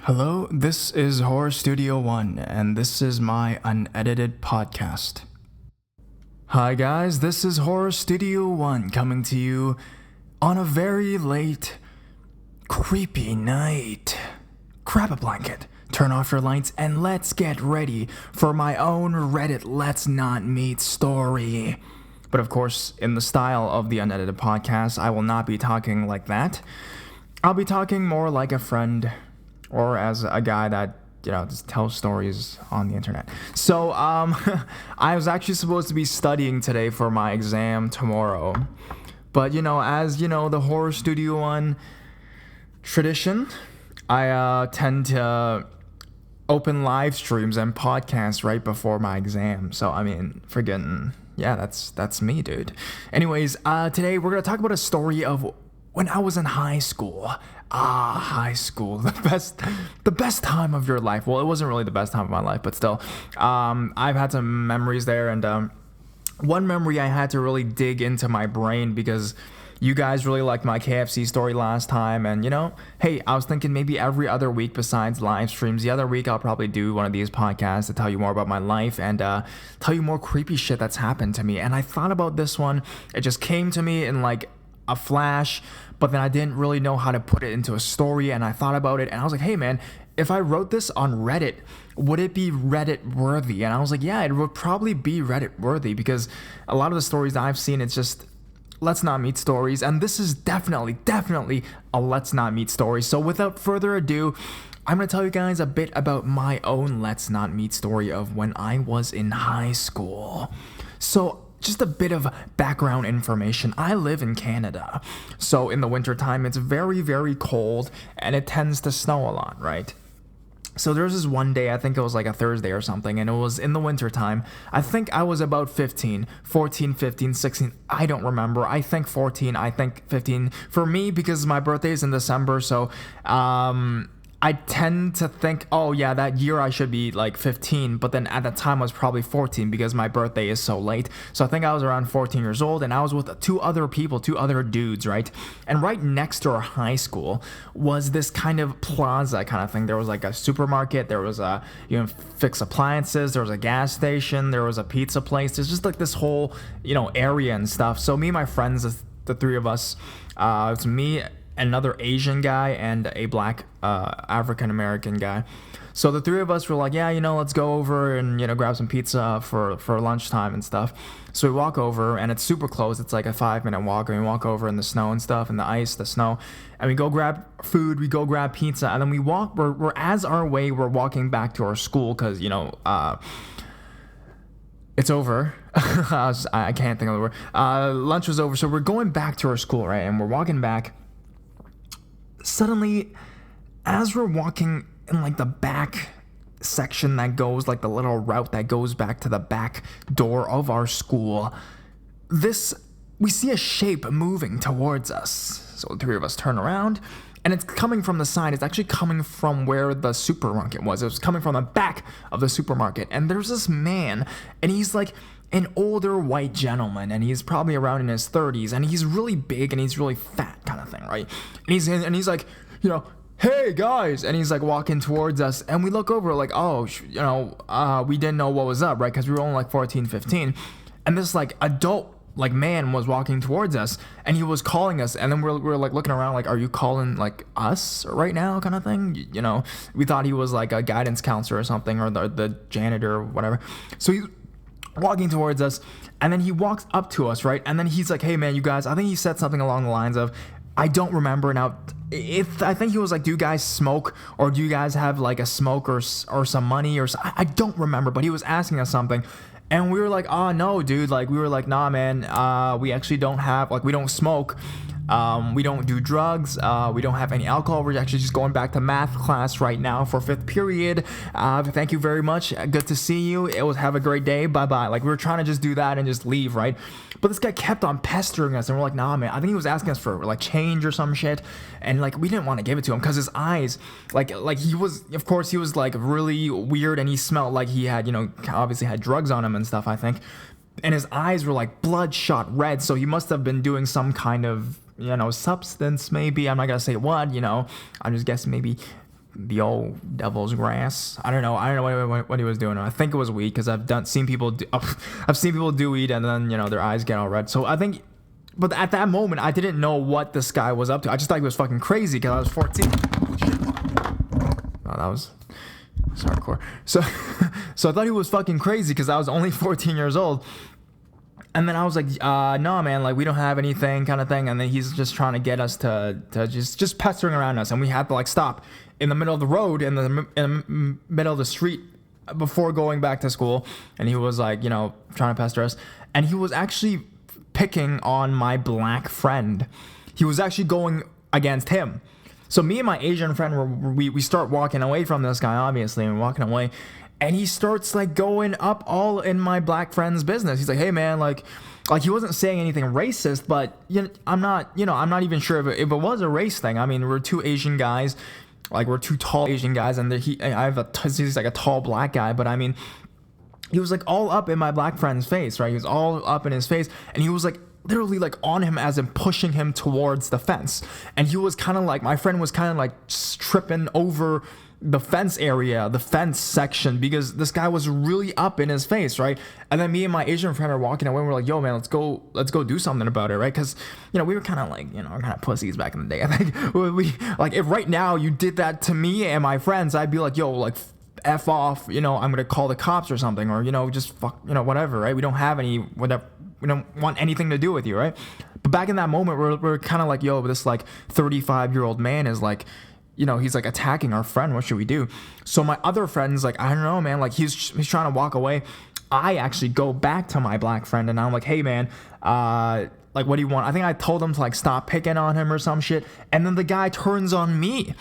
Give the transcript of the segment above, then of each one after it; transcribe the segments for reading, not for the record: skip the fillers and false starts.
Hello, this is Horror Studio 1, and this is my unedited podcast. Hi guys, this is Horror Studio 1 coming to you on a very late, creepy night. Grab a blanket, turn off your lights, and let's get ready for my own Reddit Let's Not Meet story. But of course, in the style of the unedited podcast, I will not be talking like that. I'll be talking more like a friend, or as a guy that, just tells stories on the internet. So, I was actually supposed to be studying today for my exam tomorrow. But, as the Horror Studio 1 tradition, I tend to open live streams and podcasts right before my exam. So, that's me, dude. Anyways, today we're going to talk about a story of when I was in high school. High school, the best time of your life. Well, it wasn't really the best time of my life, but still, I've had some memories there, and one memory I had to really dig into my brain because you guys really liked my KFC story last time, and hey, I was thinking maybe every other week besides live streams, the other week I'll probably do one of these podcasts to tell you more about my life and tell you more creepy shit that's happened to me. And I thought about this one, it just came to me in like a flash, but then I didn't really know how to put it into a story, and I thought about it, and I was like, hey man, if I wrote this on Reddit, would it be Reddit worthy? And I was like, yeah, it would probably be Reddit worthy, because a lot of the stories that I've seen, it's just Let's Not Meet stories, and this is definitely a Let's Not Meet story. So without further ado, I'm going to tell you guys a bit about my own Let's Not Meet story of when I was in high school. So just a bit of background information. I live in Canada, so in the wintertime, it's very, very cold, and it tends to snow a lot, right? So there was this one day, I think it was like a Thursday or something, and it was in the wintertime. I think I was about 14, 15, 16, I don't remember. I think 14, I think 15. For me, because my birthday is in December, so I tend to think, oh yeah, that year I should be like 15, but then at the time I was probably 14 because my birthday is so late. So I think I was around 14 years old, and I was with two other dudes, right? And right next to our high school was this kind of plaza kind of thing. There was like a supermarket, there was a, fix appliances, there was a gas station, there was a pizza place. There's just like this whole, area and stuff. So me and my friends, the three of us, it's me, another Asian guy, and a black African American guy. So the three of us were like, yeah, let's go over and grab some pizza for lunchtime and stuff. So we walk over, and it's super close. It's like a 5-minute walk, and we walk over in the snow and stuff, and the ice, the snow, and we go grab food, we go grab pizza, and then we walk. We're as our way, we're walking back to our school because it's over. I can't think of the word. Lunch was over, so we're going back to our school, right? And we're walking back. Suddenly, as we're walking in like the back section that goes, like the little route that goes back to the back door of our school, we see a shape moving towards us. So the three of us turn around, and it's coming from the side. It's actually coming from where the supermarket was. It was coming from the back of the supermarket, and there's this man, and he's like an older white gentleman, and he's probably around in his 30s, and he's really big, and he's really fat kind of thing, right? And he's like, hey guys, and he's like walking towards us, and we look over like, oh, we didn't know what was up, right? Because we were only like 14, 15, and this like adult like man was walking towards us, and he was calling us, and then we're like looking around like, are you calling like us right now kind of thing? We thought he was like a guidance counselor or something, or the janitor or whatever. So he's walking towards us, and then he walks up to us, right? And then he's like, hey man, you guys, I think he said something along the lines of, I don't remember now, I think he was like, do you guys smoke, or do you guys have like a smoke or some money, or I don't remember, but he was asking us something, and we were like, oh no dude, like we were like, nah man, we actually don't have, like, we don't smoke, we don't do drugs, we don't have any alcohol, we're actually just going back to math class right now for 5th period, thank you very much, good to see you, have a great day, bye bye. Like, we were trying to just do that and just leave, right? But this guy kept on pestering us, and we're like, nah man, I think he was asking us for like change or some shit, and like we didn't want to give it to him because his eyes, like he was, of course he was like really weird, and he smelled like he had, obviously had drugs on him and stuff, I think, and his eyes were like bloodshot red, so he must have been doing some kind of substance, maybe. I'm not gonna say what, I'm just guessing, maybe the old devil's grass. I don't know what he was doing. I think it was weed, because I've seen people do weed and then their eyes get all red. So I think, but at that moment I didn't know what this guy was up to. I just thought he was fucking crazy because I was 14. Oh, that was hardcore. So I thought he was fucking crazy because I was only 14 years old. And then I was like, no, man, like, we don't have anything, kind of thing. And then he's just trying to get us to just pestering around us. And we had to, like, stop in the middle of the road, in the middle of the street before going back to school. And he was, like, trying to pester us. And he was actually picking on my black friend. He was actually going against him. So me and my Asian friend, we start walking away from this guy, obviously, and walking away. And he starts, like, going up all in my black friend's business. He's like, hey, man, like he wasn't saying anything racist, but I'm not even sure if it was a race thing. I mean, we're two Asian guys, like, we're two tall Asian guys, and he's like a tall black guy, but I mean, he was, like, all up in my black friend's face, right? He was all up in his face, and he was, like, literally, like, on him, as in pushing him towards the fence. And he was kind of like, my friend was kind of like tripping over the fence area, the fence section, because this guy was really up in his face, right? And then me and my Asian friend are walking away, and we're like, yo, man, let's go do something about it, right? Because we were kind of like, kind of pussies back in the day. I think we like, if right now you did that to me and my friends, I'd be like, yo, like, F off, I'm gonna call the cops or something, or just fuck, whatever, right? We don't have any whatever. We don't want anything to do with you, right? But back in that moment, we're kind of like, yo, this, like, 35-year-old man is, like, he's, like, attacking our friend. What should we do? So my other friend's like, I don't know, man. Like, he's trying to walk away. I actually go back to my black friend, and I'm like, hey, man, like, what do you want? I think I told him to, like, stop picking on him or some shit. And then the guy turns on me.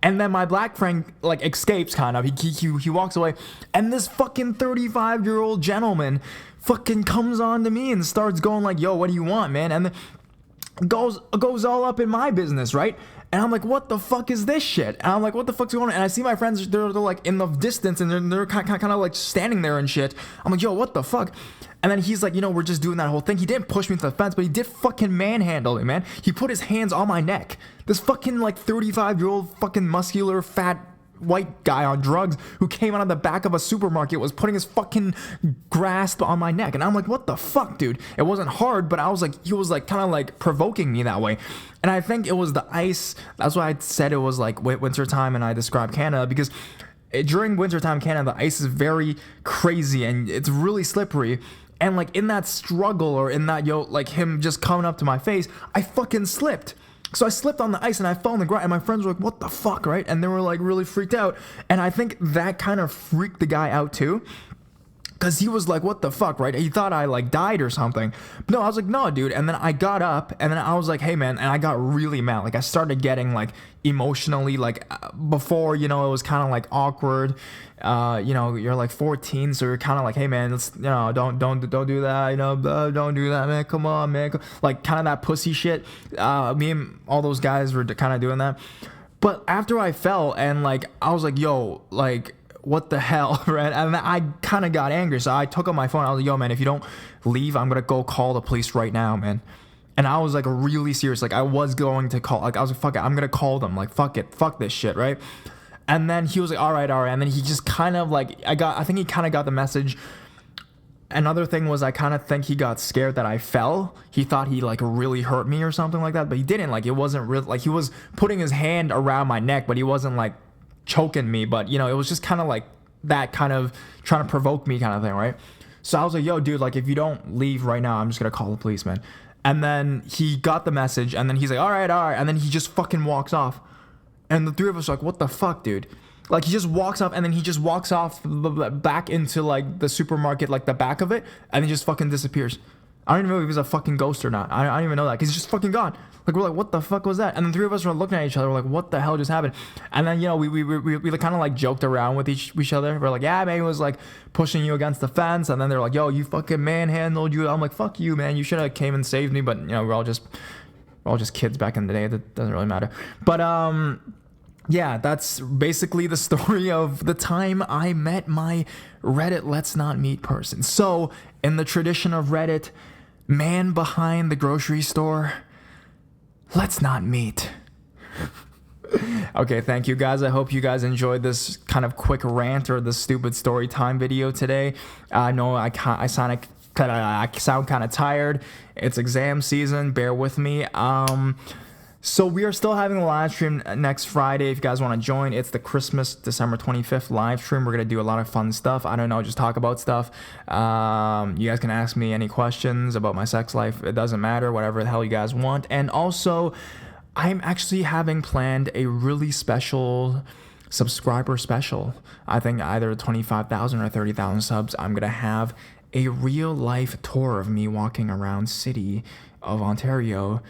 And then my black friend, like, escapes, kind of. He walks away. And this fucking 35-year-old gentleman fucking comes on to me and starts going like, yo, what do you want, man? And then goes all up in my business, right? And I'm like, what the fuck is this shit? And I'm like, what the fuck's going on? And I see my friends, they're like in the distance, and they're kind of like standing there and shit. I'm like, yo, what the fuck? And then he's like, we're just doing that whole thing. He didn't push me to the fence, but he did fucking manhandle me, man. He put his hands on my neck. This fucking, like, 35-year-old fucking muscular, fat white guy on drugs who came out of the back of a supermarket was putting his fucking grasp on my neck. And I'm like, what the fuck, dude? It wasn't hard, but I was like, he was, like, kind of, like, provoking me that way. And I think it was the ice. That's why I said it was, like, winter time, and I described Canada, because during wintertime Canada, the ice is very crazy and it's really slippery. And, like, in that struggle, or in that, like, him just coming up to my face, I fucking slipped. So I slipped on the ice and I fell on the ground, and my friends were like, what the fuck, right? And they were, like, really freaked out. And I think that kind of freaked the guy out too, because he was like, what the fuck, right? He thought I, like, died or something. But no, I was like, no, dude. And then I got up, and then I was like, hey, man. And I got really mad. Like, I started getting, like, emotionally, like, before, it was kind of, like, awkward. You're, like, 14, so you're kind of like, hey, man, let's, don't do that, don't do that, man. Come on, man. Like, kind of that pussy shit. Me and all those guys were kind of doing that. But after I fell, and, like, I was like, yo, like, what the hell, right? And I kind of got angry, so I took out my phone. I was like, yo, man, if you don't leave, I'm gonna go call the police right now, man. And I was, like, really serious. Like, I was going to call, like, I was like, fuck it, I'm gonna call them. Like, fuck it, fuck this shit, right? And then he was like, all right. And then he just kind of, like, I think he kind of got the message. Another thing was, I kind of think he got scared that I fell. He thought he, like, really hurt me or something like that, but he didn't. Like, it wasn't real. Like, he was putting his hand around my neck, but he wasn't, like, choking me. But, it was just kind of like that, kind of trying to provoke me kind of thing, right? So I was like, yo, dude, like, if you don't leave right now, I'm just gonna call the police, man. And then he got the message, and then he's like, all right. And then he just fucking walks off. And the three of us are like, what the fuck, dude? Like, he just walks off, and then he just walks off back into, like, the supermarket, like, the back of it, and he just fucking disappears. I don't even know if he's a fucking ghost or not. I don't even know that, because he's just fucking gone. Like, we're like, what the fuck was that? And the three of us were looking at each other, we're like, what the hell just happened? And then, we kind of, like, joked around with each other. We're like, yeah, man, he was, like, pushing you against the fence. And then they're like, yo, you fucking manhandled you. I'm like, fuck you, man. You should have came and saved me. But, we're all just kids back in the day. That doesn't really matter. But, yeah, that's basically the story of the time I met my Reddit Let's Not Meet person. So, in the tradition of Reddit, man behind the grocery store, let's not meet. Okay, thank you guys. I hope you guys enjoyed this kind of quick rant or the stupid story time video today. I know I sound kind of tired. It's exam season. Bear with me. So we are still having a live stream next Friday. If you guys want to join, it's the Christmas December 25th live stream. We're going to do a lot of fun stuff. I don't know, just talk about stuff. You guys can ask me any questions about my sex life. It doesn't matter, whatever the hell you guys want. And also, I'm actually having planned a really special subscriber special. I think either 25,000 or 30,000 subs. I'm going to have a real life tour of me walking around city of Ontario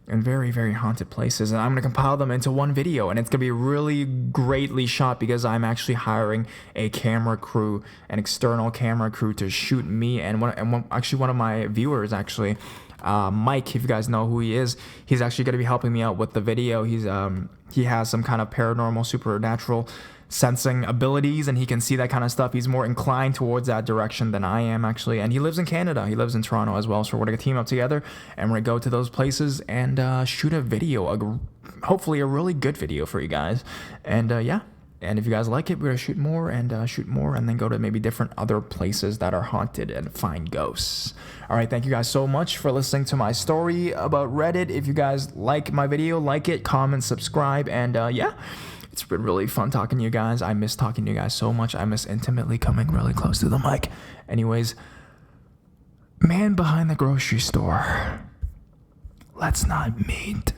in very, very haunted places, and I'm going to compile them into one video, and it's going to be really greatly shot because I'm actually hiring a camera crew, an external camera crew to shoot me, and one of my viewers, actually, Mike, if you guys know who he is, he's actually going to be helping me out with the video. He has some kind of paranormal, supernatural sensing abilities, and he can see that kind of stuff. He's more inclined towards that direction than I am, actually, and he lives in Canada. He lives in Toronto as well, so we're gonna team up together and we're gonna go to those places and shoot a video, hopefully a really good video for you guys. And yeah, and if you guys like it, we're gonna shoot more and then go to maybe different other places that are haunted and find ghosts. All right, thank you guys so much for listening to my story about Reddit. If you guys like my video, like it, comment, subscribe, and yeah, it's been really fun talking to you guys. I miss talking to you guys so much. I miss intimately coming really close to the mic. Anyways, man behind the grocery store, let's not meet.